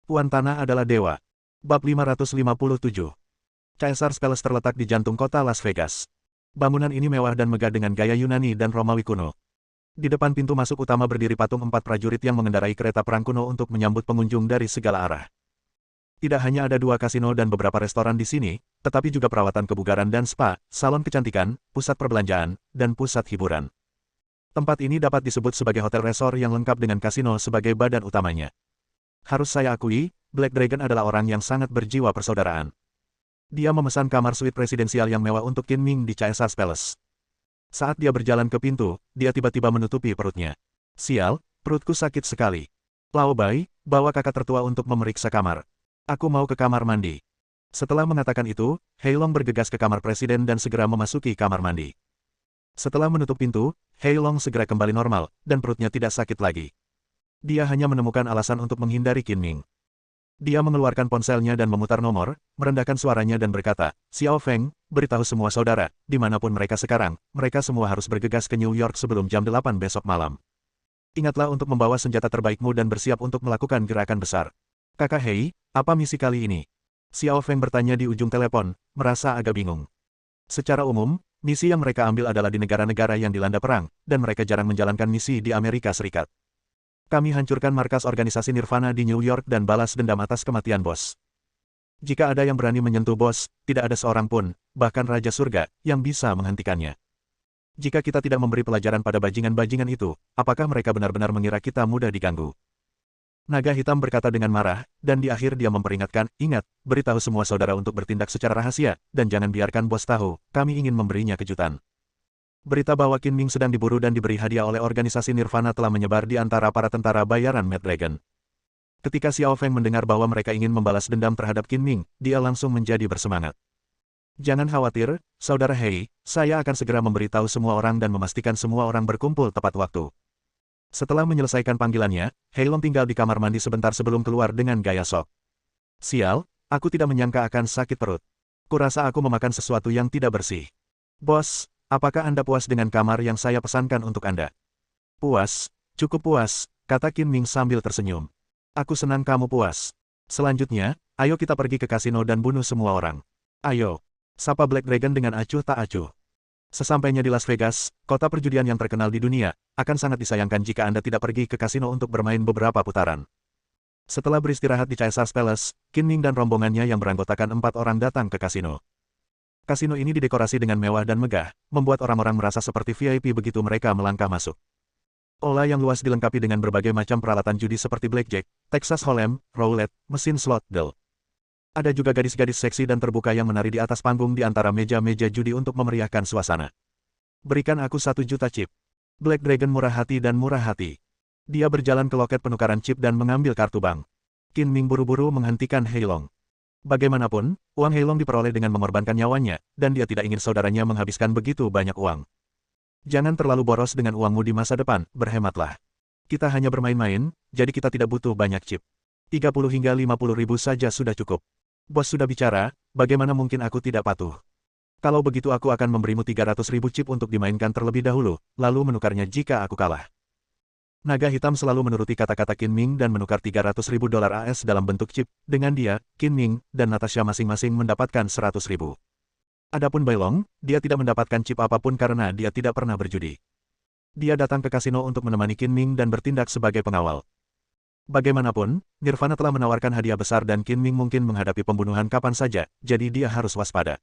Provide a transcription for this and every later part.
Tuan Tanah adalah dewa. Bab 557. Caesar's Palace terletak di jantung kota Las Vegas. Bangunan ini mewah dan megah dengan gaya Yunani dan Romawi kuno. Di depan pintu masuk utama berdiri patung 4 prajurit yang mengendarai kereta perang kuno untuk menyambut pengunjung dari segala arah. Tidak hanya ada 2 kasino dan beberapa restoran di sini, tetapi juga perawatan kebugaran dan spa, salon kecantikan, pusat perbelanjaan, dan pusat hiburan. Tempat ini dapat disebut sebagai hotel resort yang lengkap dengan kasino sebagai badan utamanya. Harus saya akui, Black Dragon adalah orang yang sangat berjiwa persaudaraan. Dia memesan kamar suite presidensial yang mewah untuk Qin Ming di Caesar's Palace. Saat dia berjalan ke pintu, dia tiba-tiba menutupi perutnya. Sial, perutku sakit sekali. Lao Bai, bawa kakak tertua untuk memeriksa kamar. Aku mau ke kamar mandi. Setelah mengatakan itu, Hei Long bergegas ke kamar presiden dan segera memasuki kamar mandi. Setelah menutup pintu, Hei Long segera kembali normal, dan perutnya tidak sakit lagi. Dia hanya menemukan alasan untuk menghindari Qin Ming. Dia mengeluarkan ponselnya dan memutar nomor, merendahkan suaranya dan berkata, Xiao Feng, beritahu semua saudara, dimanapun mereka sekarang, mereka semua harus bergegas ke New York sebelum jam 8 besok malam. Ingatlah untuk membawa senjata terbaikmu dan bersiap untuk melakukan gerakan besar. Kakak Hei, apa misi kali ini? Xiao Feng bertanya di ujung telepon, merasa agak bingung. Secara umum, misi yang mereka ambil adalah di negara-negara yang dilanda perang, dan mereka jarang menjalankan misi di Amerika Serikat. Kami hancurkan markas organisasi Nirvana di New York dan balas dendam atas kematian bos. Jika ada yang berani menyentuh bos, tidak ada seorang pun, bahkan Raja Surga, yang bisa menghentikannya. Jika kita tidak memberi pelajaran pada bajingan-bajingan itu, apakah mereka benar-benar mengira kita mudah diganggu? Naga hitam berkata dengan marah, dan di akhir dia memperingatkan, ingat, beritahu semua saudara untuk bertindak secara rahasia, dan jangan biarkan bos tahu, kami ingin memberinya kejutan. Berita bahwa Qin Ming sedang diburu dan diberi hadiah oleh organisasi Nirvana telah menyebar di antara para tentara bayaran Mad Dragon. Ketika Xiao Feng mendengar bahwa mereka ingin membalas dendam terhadap Qin Ming, dia langsung menjadi bersemangat. Jangan khawatir, Saudara Hei, saya akan segera memberitahu semua orang dan memastikan semua orang berkumpul tepat waktu. Setelah menyelesaikan panggilannya, Hei Long tinggal di kamar mandi sebentar sebelum keluar dengan gaya sok. Sial, aku tidak menyangka akan sakit perut. Kurasa aku memakan sesuatu yang tidak bersih. Bos, apakah Anda puas dengan kamar yang saya pesankan untuk Anda? Puas, cukup puas, kata Qin Ming sambil tersenyum. Aku senang kamu puas. Selanjutnya, ayo kita pergi ke kasino dan bunuh semua orang. Ayo, sapa Black Dragon dengan acuh tak acuh. Sesampainya di Las Vegas, kota perjudian yang terkenal di dunia, akan sangat disayangkan jika Anda tidak pergi ke kasino untuk bermain beberapa putaran. Setelah beristirahat di Caesar's Palace, Qin Ming dan rombongannya yang beranggotakan 4 orang datang ke kasino. Kasino ini didekorasi dengan mewah dan megah, membuat orang-orang merasa seperti VIP begitu mereka melangkah masuk. Aula yang luas dilengkapi dengan berbagai macam peralatan judi seperti blackjack, Texas Hold'em, roulette, mesin slot, deal. Ada juga gadis-gadis seksi dan terbuka yang menari di atas panggung di antara meja-meja judi untuk memeriahkan suasana. Berikan aku 1 juta chip. Black Dragon murah hati dan murah hati. Dia berjalan ke loket penukaran chip dan mengambil kartu bank. Qin Ming buru-buru menghentikan Hei Long. Bagaimanapun, uang Hei Long diperoleh dengan mengorbankan nyawanya, dan dia tidak ingin saudaranya menghabiskan begitu banyak uang. Jangan terlalu boros dengan uangmu di masa depan, berhematlah. Kita hanya bermain-main, jadi kita tidak butuh banyak chip. 30 hingga 50 ribu saja sudah cukup. Bos sudah bicara, bagaimana mungkin aku tidak patuh? Kalau begitu aku akan memberimu 300 ribu chip untuk dimainkan terlebih dahulu, lalu menukarnya jika aku kalah. Naga hitam selalu menuruti kata-kata Qin Ming dan menukar 300 ribu dolar AS dalam bentuk chip. Dengan dia, Qin Ming, dan Natasha masing-masing mendapatkan 100 ribu. Adapun Bai Long, dia tidak mendapatkan chip apapun karena dia tidak pernah berjudi. Dia datang ke kasino untuk menemani Qin Ming dan bertindak sebagai pengawal. Bagaimanapun, Nirvana telah menawarkan hadiah besar dan Qin Ming mungkin menghadapi pembunuhan kapan saja, jadi dia harus waspada.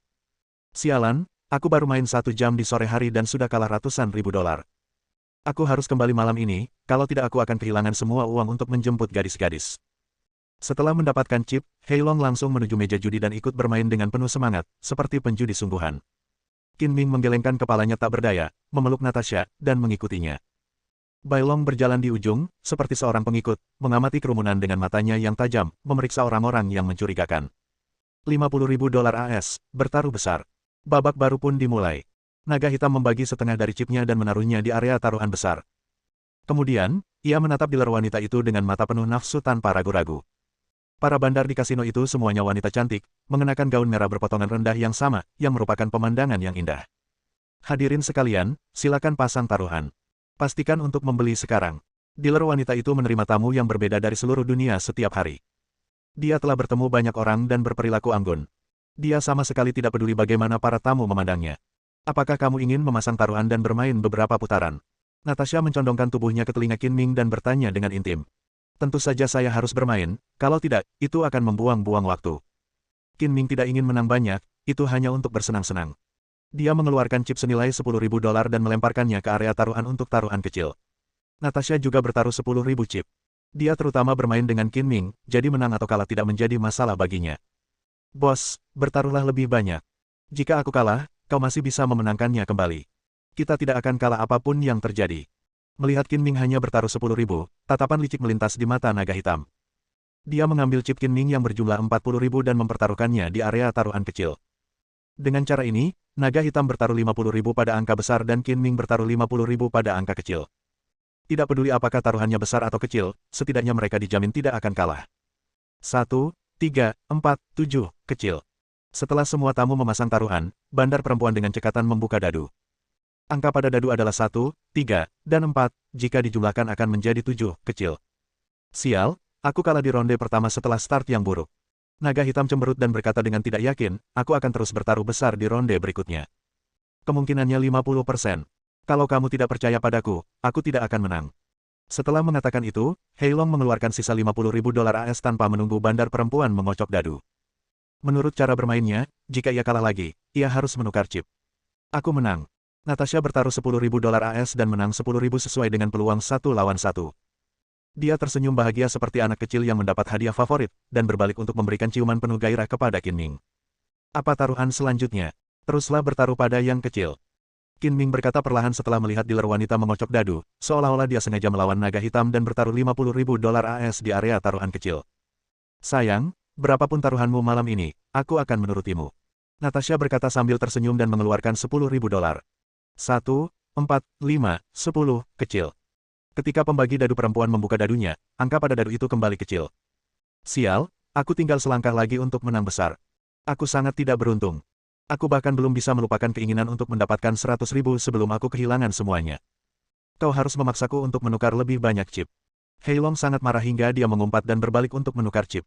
Sialan, aku baru main 1 jam di sore hari dan sudah kalah ratusan ribu dolar. Aku harus kembali malam ini, kalau tidak aku akan kehilangan semua uang untuk menjemput gadis-gadis. Setelah mendapatkan chip, Hei Long langsung menuju meja judi dan ikut bermain dengan penuh semangat, seperti penjudi sungguhan. Qin Ming menggelengkan kepalanya tak berdaya, memeluk Natasha, dan mengikutinya. Bai Long berjalan di ujung, seperti seorang pengikut, mengamati kerumunan dengan matanya yang tajam, memeriksa orang-orang yang mencurigakan. 50 ribu dolar AS, bertaruh besar. Babak baru pun dimulai. Naga hitam membagi setengah dari chipnya dan menaruhnya di area taruhan besar. Kemudian, ia menatap dealer wanita itu dengan mata penuh nafsu tanpa ragu-ragu. Para bandar di kasino itu semuanya wanita cantik, mengenakan gaun merah berpotongan rendah yang sama, yang merupakan pemandangan yang indah. Hadirin sekalian, silakan pasang taruhan. Pastikan untuk membeli sekarang. Dealer wanita itu menerima tamu yang berbeda dari seluruh dunia setiap hari. Dia telah bertemu banyak orang dan berperilaku anggun. Dia sama sekali tidak peduli bagaimana para tamu memandangnya. Apakah kamu ingin memasang taruhan dan bermain beberapa putaran? Natasha mencondongkan tubuhnya ke telinga Qin Ming dan bertanya dengan intim. Tentu saja saya harus bermain, kalau tidak, itu akan membuang-buang waktu. Qin Ming tidak ingin menang banyak, itu hanya untuk bersenang-senang. Dia mengeluarkan chip senilai $10.000 dan melemparkannya ke area taruhan untuk taruhan kecil. Natasha juga bertaruh 10.000 chip. Dia terutama bermain dengan Qin Ming, jadi menang atau kalah tidak menjadi masalah baginya. Bos, bertaruhlah lebih banyak. Jika aku kalah, kau masih bisa memenangkannya kembali. Kita tidak akan kalah apapun yang terjadi. Melihat Qin Ming hanya bertaruh 10.000, tatapan licik melintas di mata naga hitam. Dia mengambil chip Qin Ming yang berjumlah 40.000 dan mempertaruhkannya di area taruhan kecil. Dengan cara ini, naga hitam bertaruh 50.000 pada angka besar dan Qin Ming bertaruh 50.000 pada angka kecil. Tidak peduli apakah taruhannya besar atau kecil, setidaknya mereka dijamin tidak akan kalah. 1, 3, 4, 7, kecil. Setelah semua tamu memasang taruhan, bandar perempuan dengan cekatan membuka dadu. Angka pada dadu adalah 1, 3, dan 4, jika dijumlahkan akan menjadi 7, kecil. Sial, aku kalah di ronde pertama setelah start yang buruk. Naga hitam cemberut dan berkata dengan tidak yakin, aku akan terus bertaruh besar di ronde berikutnya. Kemungkinannya 50%. Kalau kamu tidak percaya padaku, aku tidak akan menang. Setelah mengatakan itu, Heilong mengeluarkan sisa $50.000 AS tanpa menunggu bandar perempuan mengocok dadu. Menurut cara bermainnya, jika ia kalah lagi, ia harus menukar chip. Aku menang. Natasha bertaruh $10.000 AS dan menang 10.000 sesuai dengan peluang 1 lawan 1. Dia tersenyum bahagia seperti anak kecil yang mendapat hadiah favorit, dan berbalik untuk memberikan ciuman penuh gairah kepada Qin Ming. Apa taruhan selanjutnya? Teruslah bertaruh pada yang kecil. Qin Ming berkata perlahan setelah melihat dealer wanita mengocok dadu, seolah-olah dia sengaja melawan naga hitam dan bertaruh $50.000 AS di area taruhan kecil. Sayang, berapapun taruhanmu malam ini, aku akan menurutimu. Natasha berkata sambil tersenyum dan mengeluarkan $10.000. 1, 4, 5, 10, kecil. Ketika pembagi dadu perempuan membuka dadunya, angka pada dadu itu kembali kecil. Sial, aku tinggal selangkah lagi untuk menang besar. Aku sangat tidak beruntung. Aku bahkan belum bisa melupakan keinginan untuk mendapatkan 100.000 sebelum aku kehilangan semuanya. Kau harus memaksaku untuk menukar lebih banyak chip. Heilong sangat marah hingga dia mengumpat dan berbalik untuk menukar chip.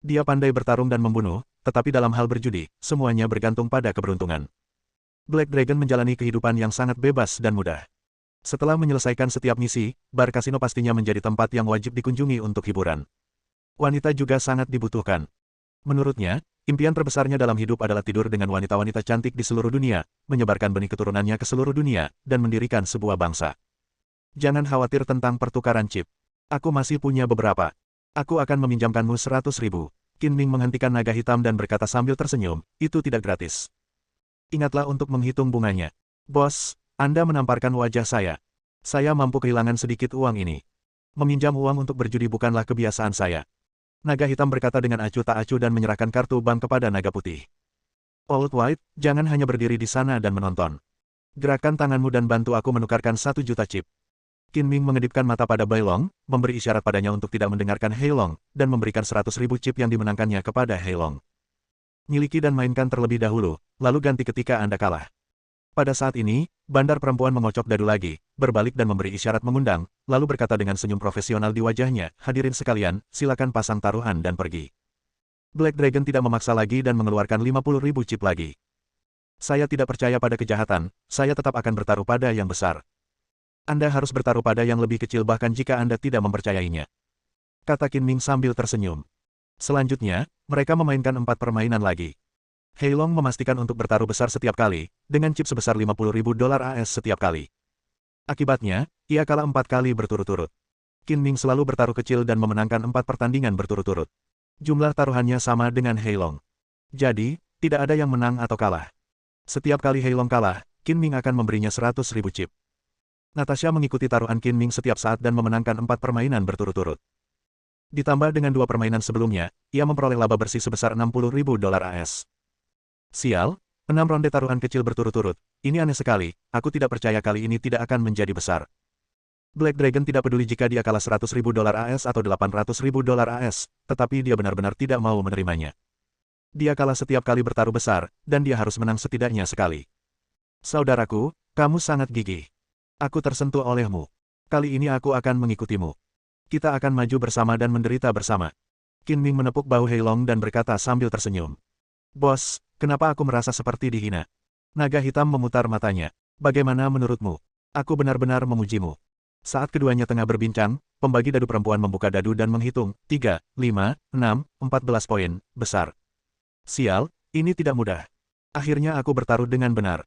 Dia pandai bertarung dan membunuh, tetapi dalam hal berjudi, semuanya bergantung pada keberuntungan. Black Dragon menjalani kehidupan yang sangat bebas dan mudah. Setelah menyelesaikan setiap misi, bar kasino pastinya menjadi tempat yang wajib dikunjungi untuk hiburan. Wanita juga sangat dibutuhkan. Menurutnya, impian terbesarnya dalam hidup adalah tidur dengan wanita-wanita cantik di seluruh dunia, menyebarkan benih keturunannya ke seluruh dunia, dan mendirikan sebuah bangsa. Jangan khawatir tentang pertukaran chip. Aku masih punya beberapa. Aku akan meminjamkanmu 100.000. Qin Ming menghentikan naga hitam dan berkata sambil tersenyum, itu tidak gratis. Ingatlah untuk menghitung bunganya. Bos, Anda menamparkan wajah saya. Saya mampu kehilangan sedikit uang ini. Meminjam uang untuk berjudi bukanlah kebiasaan saya. Naga hitam berkata dengan acuh tak acuh dan menyerahkan kartu bank kepada naga putih. Old White, jangan hanya berdiri di sana dan menonton. Gerakan tanganmu dan bantu aku menukarkan 1 juta chip. Qin Ming mengedipkan mata pada Bai Long, memberi isyarat padanya untuk tidak mendengarkan Heilong, dan memberikan 100.000 chip yang dimenangkannya kepada Heilong. Miliki dan mainkan terlebih dahulu, lalu ganti ketika Anda kalah. Pada saat ini, bandar perempuan mengocok dadu lagi, berbalik dan memberi isyarat mengundang, lalu berkata dengan senyum profesional di wajahnya, hadirin sekalian, silakan pasang taruhan dan pergi. Black Dragon tidak memaksa lagi dan mengeluarkan 50.000 chip lagi. Saya tidak percaya pada kejahatan, saya tetap akan bertaruh pada yang besar. Anda harus bertaruh pada yang lebih kecil bahkan jika Anda tidak mempercayainya. Kata Qin Ming sambil tersenyum. Selanjutnya, mereka memainkan 4 permainan lagi. Heilong memastikan untuk bertaruh besar setiap kali, dengan chip sebesar $50.000 AS setiap kali. Akibatnya, ia kalah 4 kali berturut-turut. Qin Ming selalu bertaruh kecil dan memenangkan 4 pertandingan berturut-turut. Jumlah taruhannya sama dengan Heilong. Jadi, tidak ada yang menang atau kalah. Setiap kali Heilong kalah, Qin Ming akan memberinya 100.000 chip. Natasha mengikuti taruhan Qin Ming setiap saat dan memenangkan 4 permainan berturut-turut. Ditambah dengan 2 permainan sebelumnya, ia memperoleh laba bersih sebesar $60.000 AS. Sial, 6 ronde taruhan kecil berturut-turut, ini aneh sekali, aku tidak percaya kali ini tidak akan menjadi besar. Black Dragon tidak peduli jika dia kalah $100.000 AS atau $800.000 AS, tetapi dia benar-benar tidak mau menerimanya. Dia kalah setiap kali bertaruh besar, dan dia harus menang setidaknya sekali. Saudaraku, kamu sangat gigih. Aku tersentuh olehmu. Kali ini aku akan mengikutimu. Kita akan maju bersama dan menderita bersama. Qin Ming menepuk bahu Hei Long dan berkata sambil tersenyum. Bos, kenapa aku merasa seperti dihina? Naga hitam memutar matanya. Bagaimana menurutmu? Aku benar-benar memujimu. Saat keduanya tengah berbincang, pembagi dadu perempuan membuka dadu dan menghitung, 3, 5, 6, 14 poin, besar. Sial, ini tidak mudah. Akhirnya aku bertaruh dengan benar.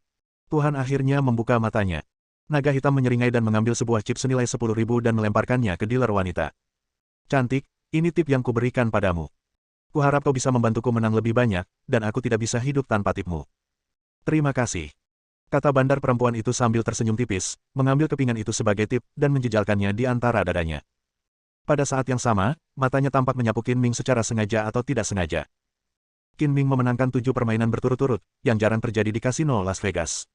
Tuhan akhirnya membuka matanya. Naga hitam menyeringai dan mengambil sebuah chip senilai 10.000 dan melemparkannya ke dealer wanita. Cantik, ini tip yang kuberikan padamu. Kuharap kau bisa membantuku menang lebih banyak, dan aku tidak bisa hidup tanpa tipmu. Terima kasih. Kata bandar perempuan itu sambil tersenyum tipis, mengambil kepingan itu sebagai tip dan menjejalkannya di antara dadanya. Pada saat yang sama, matanya tampak menyapu Qin Ming secara sengaja atau tidak sengaja. Qin Ming memenangkan 7 permainan berturut-turut, yang jarang terjadi di kasino Las Vegas.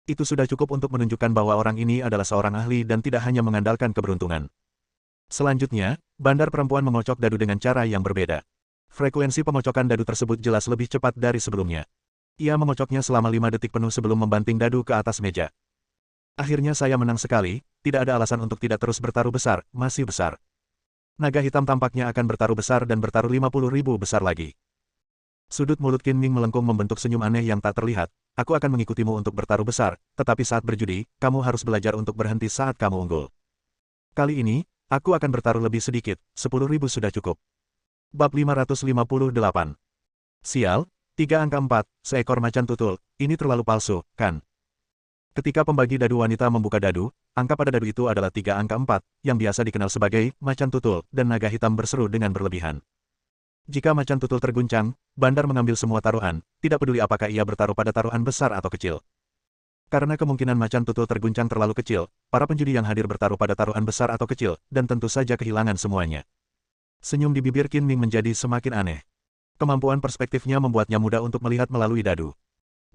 Itu sudah cukup untuk menunjukkan bahwa orang ini adalah seorang ahli dan tidak hanya mengandalkan keberuntungan. Selanjutnya, bandar perempuan mengocok dadu dengan cara yang berbeda. Frekuensi pengocokan dadu tersebut jelas lebih cepat dari sebelumnya. Ia mengocoknya selama 5 detik penuh sebelum membanting dadu ke atas meja. Akhirnya saya menang sekali, tidak ada alasan untuk tidak terus bertaruh besar, masih besar. Naga hitam tampaknya akan bertaruh besar dan bertaruh 50.000 besar lagi. Sudut mulut Qin Ming melengkung membentuk senyum aneh yang tak terlihat. Aku akan mengikutimu untuk bertaruh besar, tetapi saat berjudi, kamu harus belajar untuk berhenti saat kamu unggul. Kali ini, aku akan bertaruh lebih sedikit, 10.000 sudah cukup. Bab 558. Sial, 3 angka 4, seekor macan tutul, ini terlalu palsu, kan? Ketika pembagi dadu wanita membuka dadu, angka pada dadu itu adalah 3 angka 4, yang biasa dikenal sebagai macan tutul, dan naga hitam berseru dengan berlebihan. Jika macan tutul terguncang, bandar mengambil semua taruhan, tidak peduli apakah ia bertaruh pada taruhan besar atau kecil. Karena kemungkinan macan tutul terguncang terlalu kecil, para penjudi yang hadir bertaruh pada taruhan besar atau kecil, dan tentu saja kehilangan semuanya. Senyum di bibir Qin Ming menjadi semakin aneh. Kemampuan perspektifnya membuatnya mudah untuk melihat melalui dadu.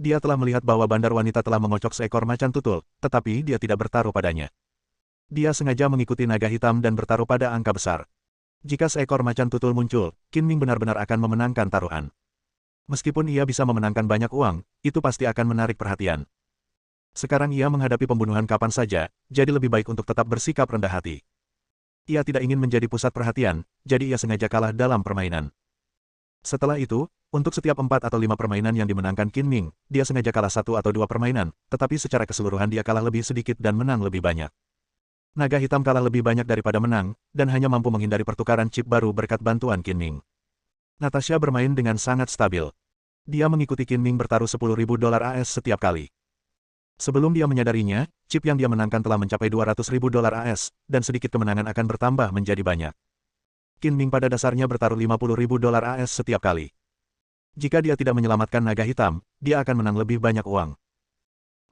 Dia telah melihat bahwa bandar wanita telah mengocok seekor macan tutul, tetapi dia tidak bertaruh padanya. Dia sengaja mengikuti naga hitam dan bertaruh pada angka besar. Jika seekor macan tutul muncul, Qin Ming benar-benar akan memenangkan taruhan. Meskipun ia bisa memenangkan banyak uang, itu pasti akan menarik perhatian. Sekarang ia menghadapi pembunuhan kapan saja, jadi lebih baik untuk tetap bersikap rendah hati. Ia tidak ingin menjadi pusat perhatian, jadi ia sengaja kalah dalam permainan. Setelah itu, untuk setiap 4 atau 5 permainan yang dimenangkan Qin Ming, dia sengaja kalah 1 atau 2 permainan, tetapi secara keseluruhan dia kalah lebih sedikit dan menang lebih banyak. Naga hitam kalah lebih banyak daripada menang, dan hanya mampu menghindari pertukaran chip baru berkat bantuan Qin Ming. Natasha bermain dengan sangat stabil. Dia mengikuti Qin Ming bertaruh 10.000 dolar AS setiap kali. Sebelum dia menyadarinya, chip yang dia menangkan telah mencapai 200.000 dolar AS, dan sedikit kemenangan akan bertambah menjadi banyak. Qin Ming pada dasarnya bertaruh 50.000 dolar AS setiap kali. Jika dia tidak menyelamatkan naga hitam, dia akan menang lebih banyak uang.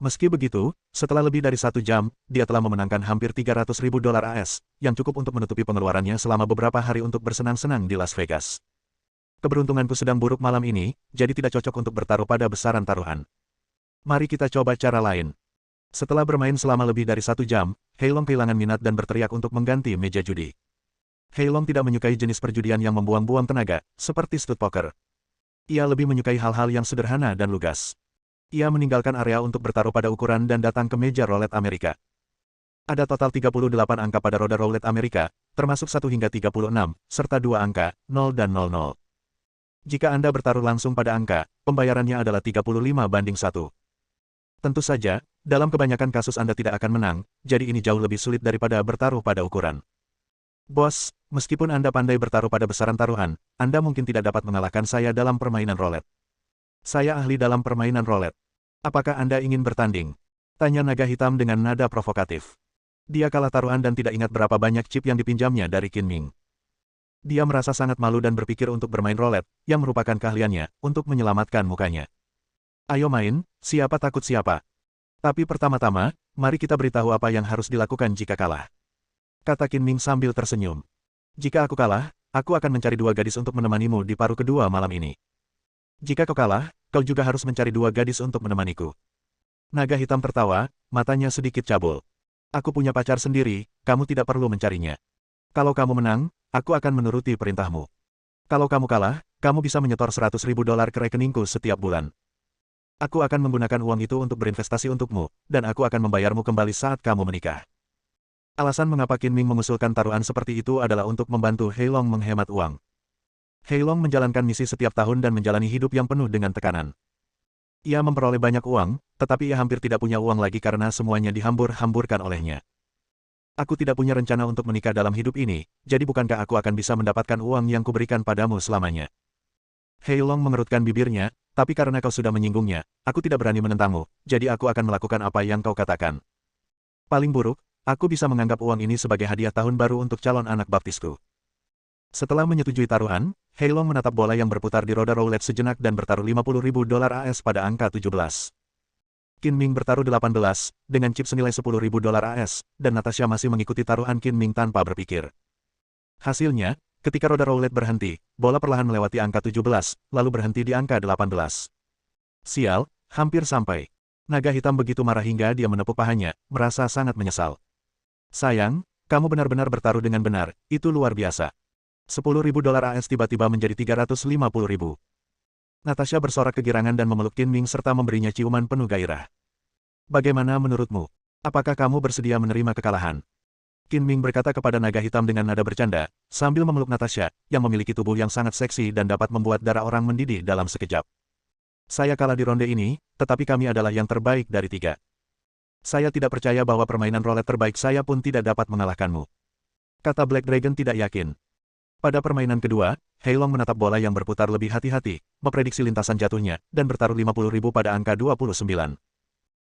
Meski begitu, setelah lebih dari 1 jam, dia telah memenangkan hampir 300.000 dolar AS, yang cukup untuk menutupi pengeluarannya selama beberapa hari untuk bersenang-senang di Las Vegas. Keberuntunganku sedang buruk malam ini, jadi tidak cocok untuk bertaruh pada besaran taruhan. Mari kita coba cara lain. Setelah bermain selama lebih dari 1 jam, Hei Long kehilangan minat dan berteriak untuk mengganti meja judi. Hei Long tidak menyukai jenis perjudian yang membuang-buang tenaga, seperti stud poker. Ia lebih menyukai hal-hal yang sederhana dan lugas. Ia meninggalkan area untuk bertaruh pada ukuran dan datang ke meja roulette Amerika. Ada total 38 angka pada roda roulette Amerika, termasuk 1 hingga 36, serta 2 angka, 0 dan 00. Jika Anda bertaruh langsung pada angka, pembayarannya adalah 35:1. Tentu saja, dalam kebanyakan kasus Anda tidak akan menang, jadi ini jauh lebih sulit daripada bertaruh pada ukuran. Bos, meskipun Anda pandai bertaruh pada besaran taruhan, Anda mungkin tidak dapat mengalahkan saya dalam permainan roulette. Saya ahli dalam permainan roulette. Apakah Anda ingin bertanding? Tanya naga hitam dengan nada provokatif. Dia kalah taruhan dan tidak ingat berapa banyak chip yang dipinjamnya dari Qin Ming. Dia merasa sangat malu dan berpikir untuk bermain roulette, yang merupakan keahliannya, untuk menyelamatkan mukanya. Ayo main, siapa takut siapa. Tapi pertama-tama, mari kita beritahu apa yang harus dilakukan jika kalah. Kata Qin Ming sambil tersenyum. Jika aku kalah, aku akan mencari 2 gadis untuk menemanimu di paruh kedua malam ini. Jika kau kalah, kau juga harus mencari 2 gadis untuk menemaniku. Naga hitam tertawa, matanya sedikit cabul. Aku punya pacar sendiri, kamu tidak perlu mencarinya. Kalau kamu menang, aku akan menuruti perintahmu. Kalau kamu kalah, kamu bisa menyetor 100.000 dolar ke rekeningku setiap bulan. Aku akan menggunakan uang itu untuk berinvestasi untukmu, dan aku akan membayarmu kembali saat kamu menikah. Alasan mengapa Qin Ming mengusulkan taruhan seperti itu adalah untuk membantu Hei Long menghemat uang. Heilong menjalankan misi setiap tahun dan menjalani hidup yang penuh dengan tekanan. Ia memperoleh banyak uang, tetapi ia hampir tidak punya uang lagi karena semuanya dihambur-hamburkan olehnya. Aku tidak punya rencana untuk menikah dalam hidup ini, jadi bukankah aku akan bisa mendapatkan uang yang kuberikan padamu selamanya? Heilong mengerutkan bibirnya, tapi karena kau sudah menyinggungnya, aku tidak berani menentangmu, jadi aku akan melakukan apa yang kau katakan. Paling buruk, aku bisa menganggap uang ini sebagai hadiah tahun baru untuk calon anak baptisku. Setelah menyetujui taruhan, Heilong menatap bola yang berputar di roda roulette sejenak dan bertaruh $50.000 AS pada angka 17. Qin Ming bertaruh 18, dengan chip senilai $10.000 AS, dan Natasha masih mengikuti taruhan Qin Ming tanpa berpikir. Hasilnya, ketika roda roulette berhenti, bola perlahan melewati angka 17, lalu berhenti di angka 18. Sial, hampir sampai. Naga hitam begitu marah hingga dia menepuk pahanya, merasa sangat menyesal. Sayang, kamu benar-benar bertaruh dengan benar, itu luar biasa. $10.000 AS tiba-tiba menjadi $350.000. Natasha bersorak kegirangan dan memeluk Qin Ming serta memberinya ciuman penuh gairah. Bagaimana menurutmu? Apakah kamu bersedia menerima kekalahan? Qin Ming berkata kepada naga hitam dengan nada bercanda, sambil memeluk Natasha, yang memiliki tubuh yang sangat seksi dan dapat membuat darah orang mendidih dalam sekejap. Saya kalah di ronde ini, tetapi kami adalah yang terbaik dari 3. Saya tidak percaya bahwa permainan roulette terbaik saya pun tidak dapat mengalahkanmu. Kata Black Dragon tidak yakin. Pada permainan kedua, Heilong menatap bola yang berputar lebih hati-hati, memprediksi lintasan jatuhnya, dan bertaruh 50.000 pada angka 29.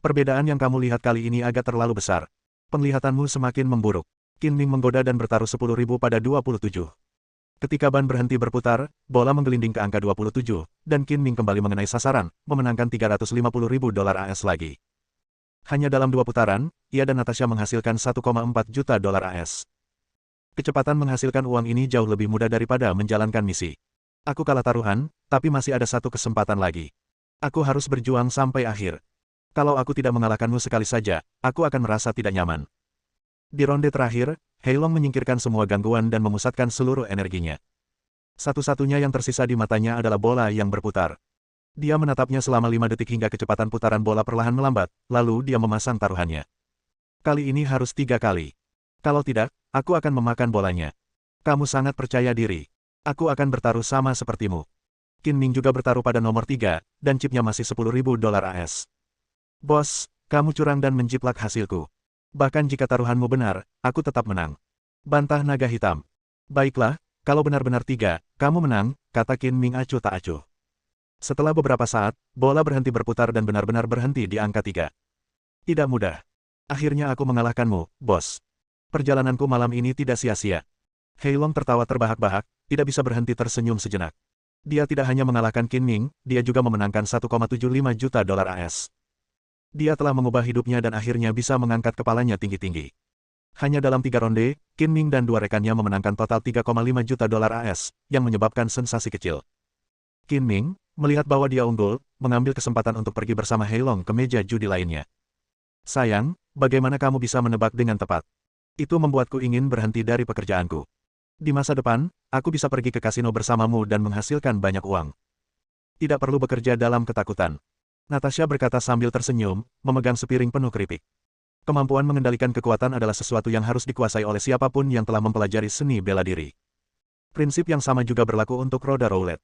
Perbedaan yang kamu lihat kali ini agak terlalu besar. Penglihatanmu semakin memburuk. Qin Ming menggoda dan bertaruh 10.000 pada 27. Ketika ban berhenti berputar, bola menggelinding ke angka 27, dan Qin Ming kembali mengenai sasaran, memenangkan $350.000 AS lagi. Hanya dalam 2 putaran, ia dan Natasha menghasilkan $1,4 juta AS. Kecepatan menghasilkan uang ini jauh lebih mudah daripada menjalankan misi. Aku kalah taruhan, tapi masih ada satu kesempatan lagi. Aku harus berjuang sampai akhir. Kalau aku tidak mengalahkanmu sekali saja, aku akan merasa tidak nyaman. Di ronde terakhir, Heilong menyingkirkan semua gangguan dan memusatkan seluruh energinya. Satu-satunya yang tersisa di matanya adalah bola yang berputar. Dia menatapnya selama 5 detik hingga kecepatan putaran bola perlahan melambat, lalu dia memasang taruhannya. Kali ini harus 3 kali. Kalau tidak, aku akan memakan bolanya. Kamu sangat percaya diri. Aku akan bertaruh sama sepertimu. Qin Ming juga bertaruh pada nomor 3, dan chipnya masih $10.000 AS. Bos, kamu curang dan menjiplak hasilku. Bahkan jika taruhanmu benar, aku tetap menang. Bantah naga hitam. Baiklah, kalau benar-benar 3, kamu menang, kata Qin Ming acuh tak acuh. Setelah beberapa saat, bola berhenti berputar dan benar-benar berhenti di angka 3. Tidak mudah. Akhirnya aku mengalahkanmu, bos. Perjalananku malam ini tidak sia-sia. Heilong tertawa terbahak-bahak, tidak bisa berhenti tersenyum sejenak. Dia tidak hanya mengalahkan Qin Ming, dia juga memenangkan $1,75 juta AS. Dia telah mengubah hidupnya dan akhirnya bisa mengangkat kepalanya tinggi-tinggi. Hanya dalam 3 ronde, Qin Ming dan 2 rekannya memenangkan total $3,5 juta AS, yang menyebabkan sensasi kecil. Qin Ming, melihat bahwa dia unggul, mengambil kesempatan untuk pergi bersama Heilong ke meja judi lainnya. Sayang, bagaimana kamu bisa menebak dengan tepat? Itu membuatku ingin berhenti dari pekerjaanku. Di masa depan, aku bisa pergi ke kasino bersamamu dan menghasilkan banyak uang. Tidak perlu bekerja dalam ketakutan. Natasha berkata sambil tersenyum, memegang sepiring penuh keripik. Kemampuan mengendalikan kekuatan adalah sesuatu yang harus dikuasai oleh siapapun yang telah mempelajari seni bela diri. Prinsip yang sama juga berlaku untuk roda roulette.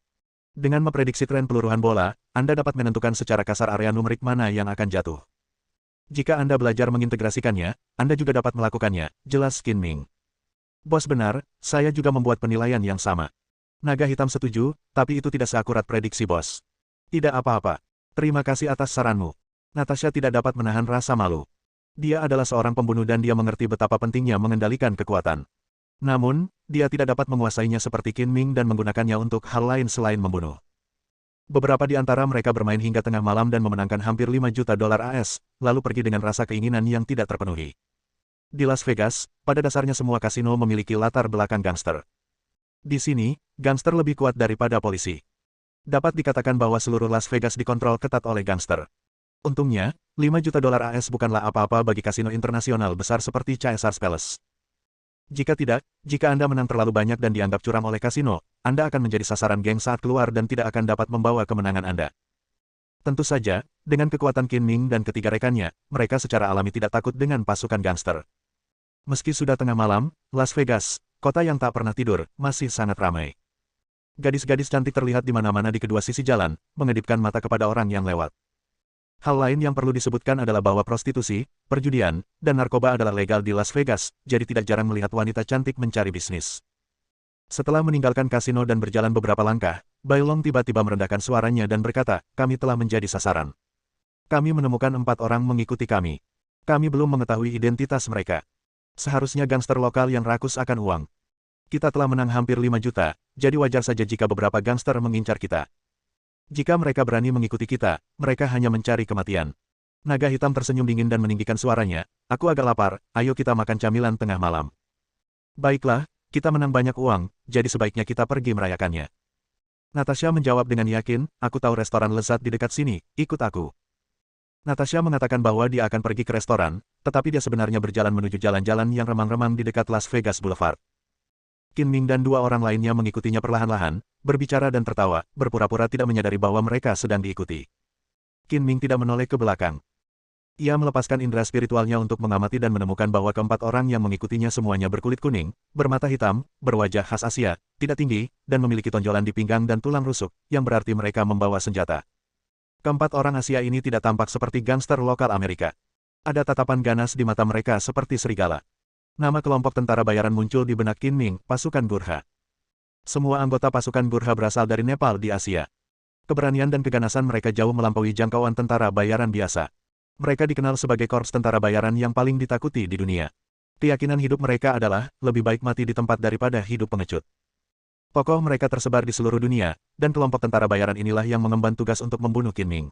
Dengan memprediksi tren peluruhan bola, Anda dapat menentukan secara kasar area numerik mana yang akan jatuh. Jika Anda belajar mengintegrasikannya, Anda juga dapat melakukannya, jelas Qin Ming. Bos benar, saya juga membuat penilaian yang sama. Naga hitam setuju, tapi itu tidak seakurat prediksi bos. Tidak apa-apa. Terima kasih atas saranmu. Natasha tidak dapat menahan rasa malu. Dia adalah seorang pembunuh dan dia mengerti betapa pentingnya mengendalikan kekuatan. Namun, dia tidak dapat menguasainya seperti Qin Ming dan menggunakannya untuk hal lain selain membunuh. Beberapa di antara mereka bermain hingga tengah malam dan memenangkan hampir $5 juta AS, lalu pergi dengan rasa keinginan yang tidak terpenuhi. Di Las Vegas, pada dasarnya semua kasino memiliki latar belakang gangster. Di sini, gangster lebih kuat daripada polisi. Dapat dikatakan bahwa seluruh Las Vegas dikontrol ketat oleh gangster. Untungnya, $5 juta AS bukanlah apa-apa bagi kasino internasional besar seperti Caesars Palace. Jika tidak, jika Anda menang terlalu banyak dan dianggap curang oleh kasino, Anda akan menjadi sasaran geng saat keluar dan tidak akan dapat membawa kemenangan Anda. Tentu saja, dengan kekuatan Qin Ming dan ketiga rekannya, mereka secara alami tidak takut dengan pasukan gangster. Meski sudah tengah malam, Las Vegas, kota yang tak pernah tidur, masih sangat ramai. Gadis-gadis cantik terlihat di mana-mana di kedua sisi jalan, mengedipkan mata kepada orang yang lewat. Hal lain yang perlu disebutkan adalah bahwa prostitusi, perjudian, dan narkoba adalah legal di Las Vegas, jadi tidak jarang melihat wanita cantik mencari bisnis. Setelah meninggalkan kasino dan berjalan beberapa langkah, Bai Long tiba-tiba merendahkan suaranya dan berkata, kami telah menjadi sasaran. Kami menemukan 4 orang mengikuti kami. Kami belum mengetahui identitas mereka. Seharusnya gangster lokal yang rakus akan uang. Kita telah menang hampir 5 juta, jadi wajar saja jika beberapa gangster mengincar kita. Jika mereka berani mengikuti kita, mereka hanya mencari kematian. Naga hitam tersenyum dingin dan meninggikan suaranya, aku agak lapar, ayo kita makan camilan tengah malam. Baiklah, kita menang banyak uang, jadi sebaiknya kita pergi merayakannya. Natasha menjawab dengan yakin, aku tahu restoran lezat di dekat sini, ikut aku. Natasha mengatakan bahwa dia akan pergi ke restoran, tetapi dia sebenarnya berjalan menuju jalan-jalan yang remang-remang di dekat Las Vegas Boulevard. Qin Ming dan 2 orang lainnya mengikutinya perlahan-lahan, berbicara dan tertawa, berpura-pura tidak menyadari bahwa mereka sedang diikuti. Qin Ming tidak menoleh ke belakang. Ia melepaskan indera spiritualnya untuk mengamati dan menemukan bahwa keempat orang yang mengikutinya semuanya berkulit kuning, bermata hitam, berwajah khas Asia, tidak tinggi, dan memiliki tonjolan di pinggang dan tulang rusuk, yang berarti mereka membawa senjata. Keempat orang Asia ini tidak tampak seperti gangster lokal Amerika. Ada tatapan ganas di mata mereka seperti serigala. Nama kelompok tentara bayaran muncul di benak Qin Ming, pasukan Gurkha. Semua anggota pasukan Gurkha berasal dari Nepal di Asia. Keberanian dan keganasan mereka jauh melampaui jangkauan tentara bayaran biasa. Mereka dikenal sebagai korps tentara bayaran yang paling ditakuti di dunia. Keyakinan hidup mereka adalah, lebih baik mati di tempat daripada hidup pengecut. Tokoh mereka tersebar di seluruh dunia, dan kelompok tentara bayaran inilah yang mengemban tugas untuk membunuh Qin Ming.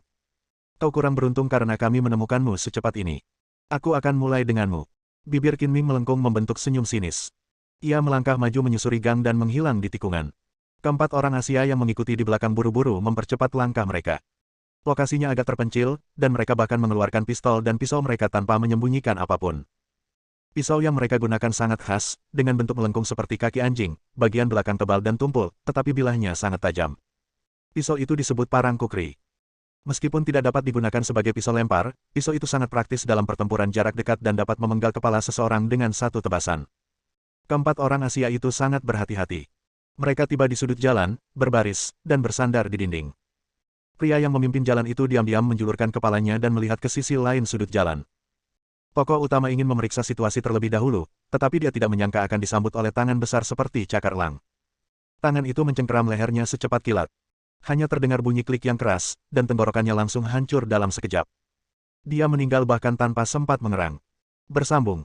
Kau kurang beruntung karena kami menemukanmu secepat ini. Aku akan mulai denganmu. Bibir Qin Ming melengkung membentuk senyum sinis. Ia melangkah maju menyusuri gang dan menghilang di tikungan. Keempat orang Asia yang mengikuti di belakang buru-buru mempercepat langkah mereka. Lokasinya agak terpencil, dan mereka bahkan mengeluarkan pistol dan pisau mereka tanpa menyembunyikan apapun. Pisau yang mereka gunakan sangat khas, dengan bentuk melengkung seperti kaki anjing, bagian belakang tebal dan tumpul, tetapi bilahnya sangat tajam. Pisau itu disebut parang kukri. Meskipun tidak dapat digunakan sebagai pisau lempar, pisau itu sangat praktis dalam pertempuran jarak dekat dan dapat memenggal kepala seseorang dengan satu tebasan. Keempat orang Asia itu sangat berhati-hati. Mereka tiba di sudut jalan, berbaris, dan bersandar di dinding. Pria yang memimpin jalan itu diam-diam menjulurkan kepalanya dan melihat ke sisi lain sudut jalan. Tokoh utama ingin memeriksa situasi terlebih dahulu, tetapi dia tidak menyangka akan disambut oleh tangan besar seperti cakar elang. Tangan itu mencengkeram lehernya secepat kilat. Hanya terdengar bunyi klik yang keras, dan tenggorokannya langsung hancur dalam sekejap. Dia meninggal bahkan tanpa sempat mengerang. Bersambung.